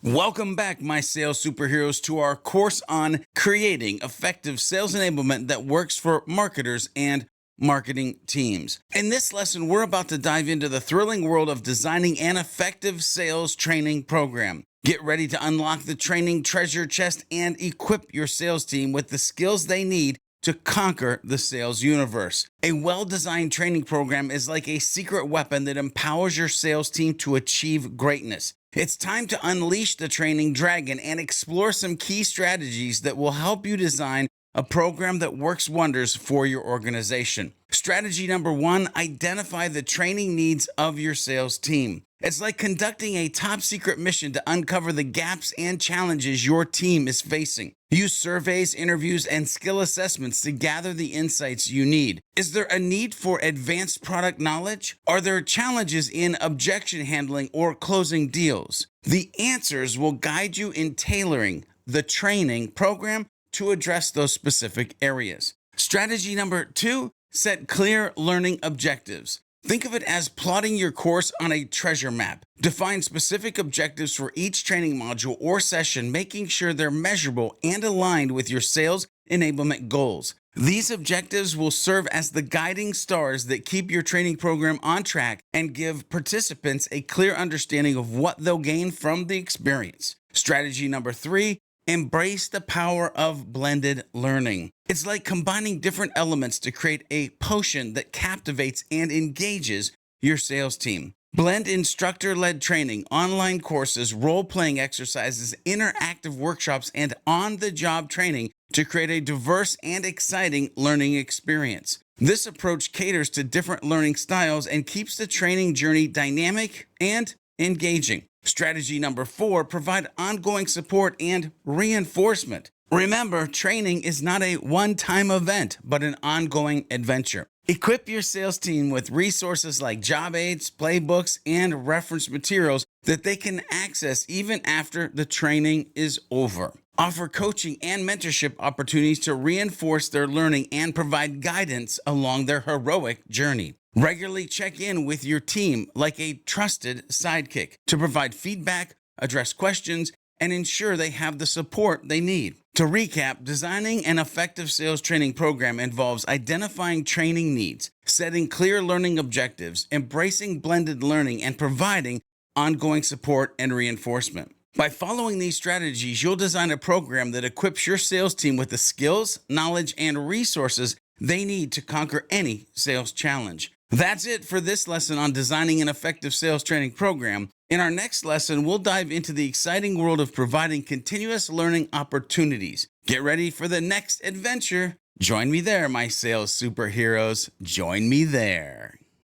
Welcome back, my sales superheroes, to our course on creating effective sales enablement that works for marketers and marketing teams. In this lesson, we're about to dive into the thrilling world of designing an effective sales training program. Get ready to unlock the training treasure chest and equip your sales team with the skills they need to conquer the sales universe. A well-designed training program is like a secret weapon that empowers your sales team to achieve greatness. It's time to unleash the training dragon and explore some key strategies that will help you design a program that works wonders for your organization. Strategy number 1, identify the training needs of your sales team. It's like conducting a top secret mission to uncover the gaps and challenges your team is facing. Use surveys, interviews, and skill assessments to gather the insights you need. Is there a need for advanced product knowledge? Are there challenges in objection handling or closing deals? The answers will guide you in tailoring the training program to address those specific areas. Strategy number 2, set clear learning objectives. Think of it as plotting your course on a treasure map. Define specific objectives for each training module or session, making sure they're measurable and aligned with your sales enablement goals. These objectives will serve as the guiding stars that keep your training program on track and give participants a clear understanding of what they'll gain from the experience. Strategy number 3, embrace the power of blended learning. It's like combining different elements to create a potion that captivates and engages your sales team. Blend instructor-led training, online courses, role-playing exercises, interactive workshops, and on-the-job training to create a diverse and exciting learning experience. This approach caters to different learning styles and keeps the training journey dynamic and engaging. Strategy number 4, provide ongoing support and reinforcement. Remember, training is not a one-time event, but an ongoing adventure. Equip your sales team with resources like job aids, playbooks, and reference materials that they can access even after the training is over. Offer coaching and mentorship opportunities to reinforce their learning and provide guidance along their heroic journey. Regularly check in with your team like a trusted sidekick to provide feedback, address questions, and ensure they have the support they need. To recap, designing an effective sales training program involves identifying training needs, setting clear learning objectives, embracing blended learning, and providing ongoing support and reinforcement. By following these strategies, you'll design a program that equips your sales team with the skills, knowledge, and resources they need to conquer any sales challenge. That's it for this lesson on designing an effective sales training program. In our next lesson, we'll dive into the exciting world of providing continuous learning opportunities. Get ready for the next adventure. Join me there, my sales superheroes. Join me there.